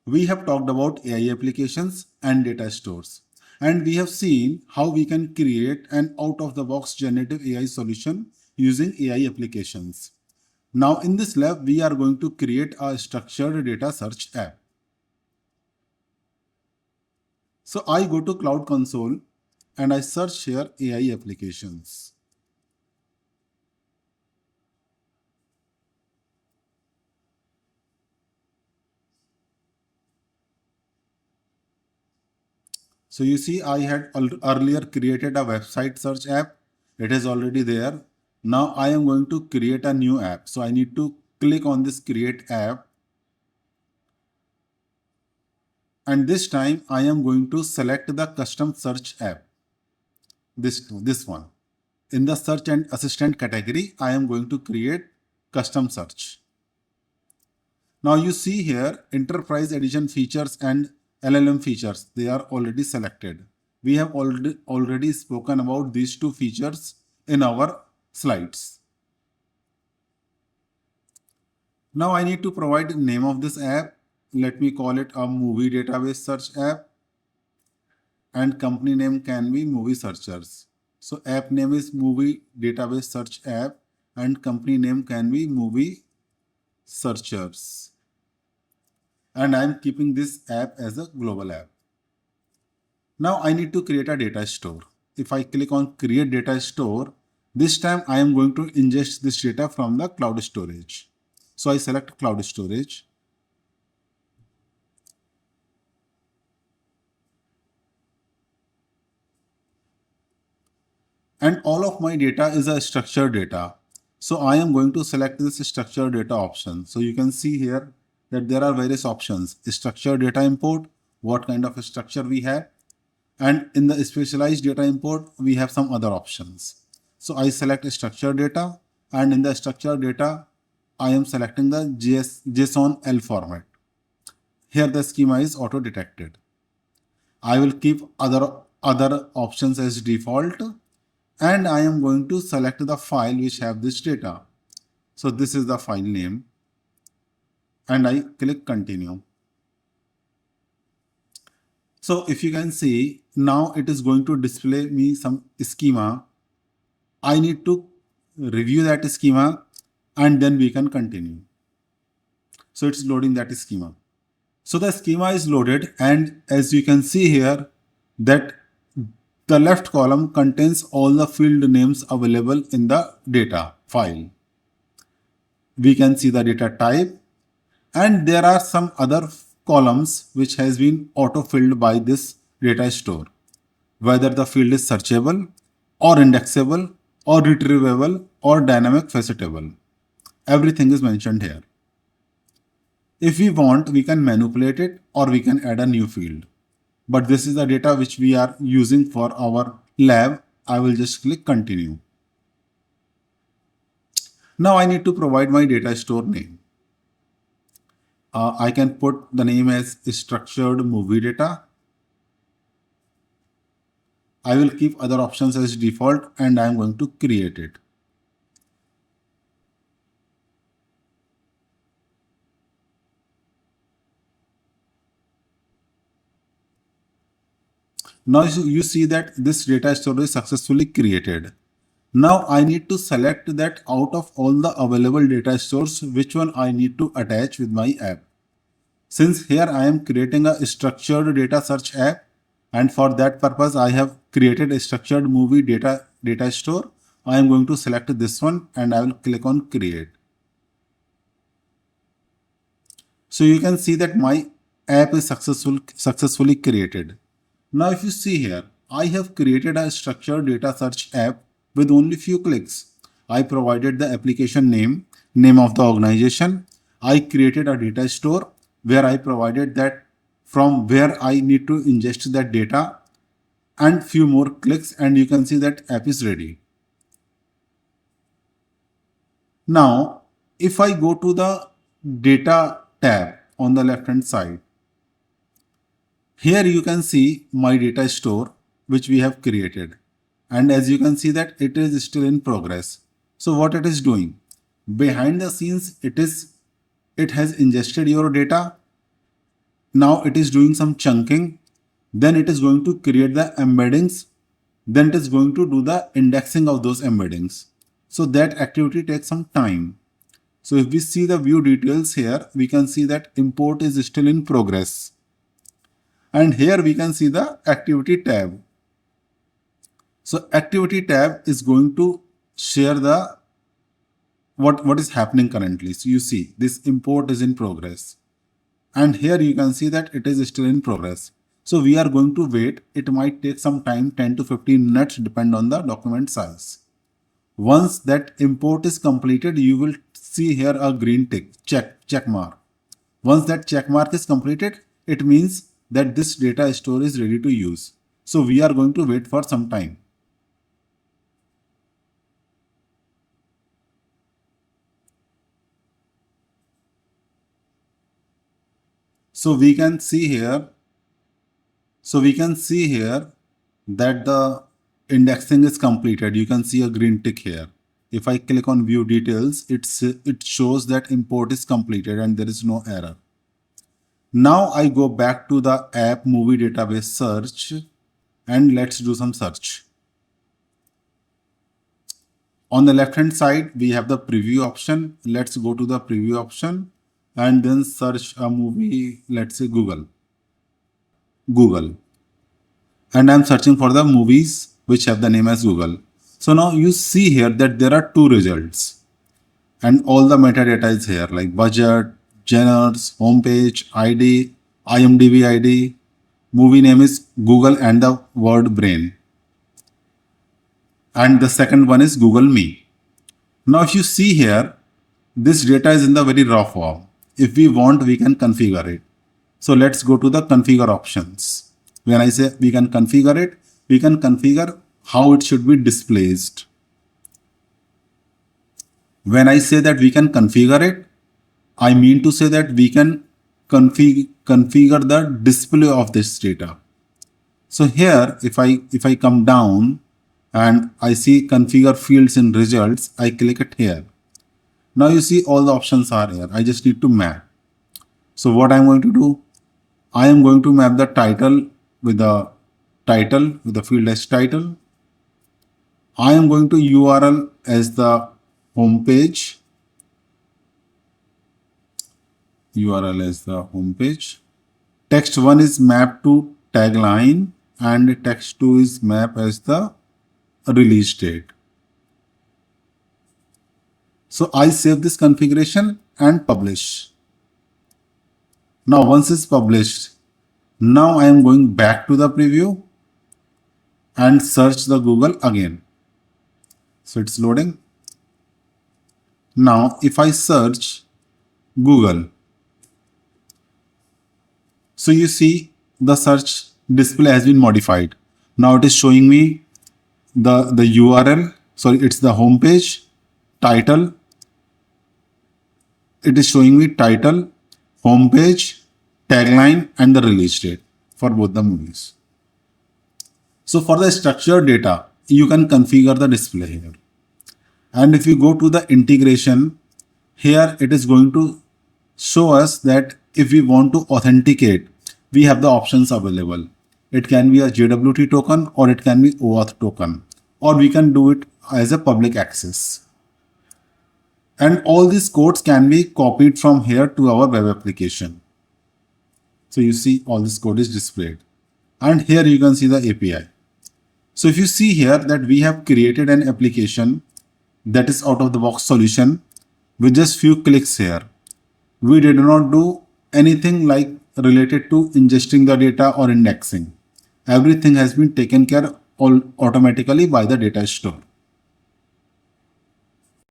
We have talked about AI applications and data stores, and we have seen how we can create an out-of-the-box generative AI solution using AI applications. Now in this lab, we are going to create a structured data search app. So I go to Cloud Console and I search here AI applications. So you see, I had earlier created a website search app. It is already there. Now I am going to create a new app. So I need to click on this create app. And this time I am going to select the custom search app. This one. In the search and assistant category, I am going to create custom search. Now you see here enterprise edition features and LLM features. They are already selected. We have already spoken about these two features in our slides. Now I need to provide the name of this app. Let me call it a movie database search app, and company name can be movie searchers. So app name is movie database search app and company name can be movie searchers. And I am keeping this app as a global app. Now I need to create a data store. If I click on create data store, this time I am going to ingest this data from the cloud storage. So I select cloud storage. And all of my data is a structured data. So I am going to select this structured data option. So you can see here that there are various options. Structured data import, what kind of a structure we have. And in the specialized data import, we have some other options. So I select structured data, and in the structured data, I am selecting the JSON-L format. Here the schema is auto-detected. I will keep other options as default, and I am going to select the file which have this data. So this is the file name, and I click continue. So if you can see, now it is going to display me some schema. I need to review that schema and then we can continue. So it's loading that schema. So the schema is loaded, and as you can see here that the left column contains all the field names available in the data file. We can see the data type, and there are some other columns which has been auto-filled by this data store, whether the field is searchable or indexable or retrievable or dynamic facetable. Everything is mentioned here. If we want, we can manipulate it or we can add a new field. But this is the data which we are using for our lab. I will just click continue. Now I need to provide my data store name. I can put the name as structured movie data. I will keep other options as default, and I am going to create it. Now you see that this data store is successfully created. Now I need to select that out of all the available data stores, which one I need to attach with my app. Since here I am creating a structured data search app, and for that purpose I have created a structured movie data store. I am going to select this one and I will click on create. So you can see that my app is successfully created. Now if you see here, I have created a structured data search app with only few clicks. I provided the application name of the organization. I created a data store where I provided that from where I need to ingest that data, and few more clicks, and you can see that app is ready. Now, if I go to the data tab on the left hand side, here you can see my data store which we have created, and as you can see that it is still in progress. So what it is doing behind the scenes, it has ingested your data, now it is doing some chunking, then it is going to create the embeddings, then it is going to do the indexing of those embeddings. So that activity takes some time. So if we see the view details here, we can see that import is still in progress. And here we can see the activity tab. So activity tab is going to share the what is happening currently. So you see this import is in progress. And here you can see that it is still in progress. So we are going to wait. It might take some time, 10 to 15 minutes, depend on the document size. Once that import is completed, you will see here a green tick, check mark. Once that check mark is completed, it means that this data store is ready to use. So we are going to wait for some time. So we can see here that the indexing is completed. You can see a green tick here. If I click on view details, it shows that import is completed and there is no error. Now I go back to the app movie database search and let's do some search. On the left hand side, we have the preview option. Let's go to the preview option and then search a movie, let's say Google. And I'm searching for the movies which have the name as Google. So now you see here that there are two results and all the metadata is here like budget, genres, homepage, ID, IMDb ID, movie name is Google and the word brain. And the second one is Google Me. Now if you see here, this data is in the very raw form. If we want, we can configure it. So let's go to the configure options. When I say we can configure it, we can configure how it should be displayed. When I say that we can configure it, I mean to say that we can configure the display of this data. So here, if I come down and I see configure fields in results, I click it here. Now you see all the options are here. I just need to map. So what I'm going to do, I am going to map the title with the field as title. I am going to URL as the home page. Text 1 is mapped to tagline and text 2 is mapped as the release date. So I save this configuration and publish. Now once it's published, now I am going back to the preview and search the Google again. So it's loading. Now if I search Google, so you see the search display has been modified. Now it is showing me the URL, sorry, it's the home page, title. It is showing me title, home page, tagline and the release date for both the movies. So for the structured data, you can configure the display here. And if you go to the integration, here it is going to show us that if we want to authenticate, we have the options available. It can be a JWT token or it can be OAuth token, or we can do it as a public access. And all these codes can be copied from here to our web application. So you see all this code is displayed. And here you can see the API. So if you see here that we have created an application that is out of the box solution with just few clicks here. We did not do anything like related to ingesting the data or indexing. Everything has been taken care of automatically by the data store.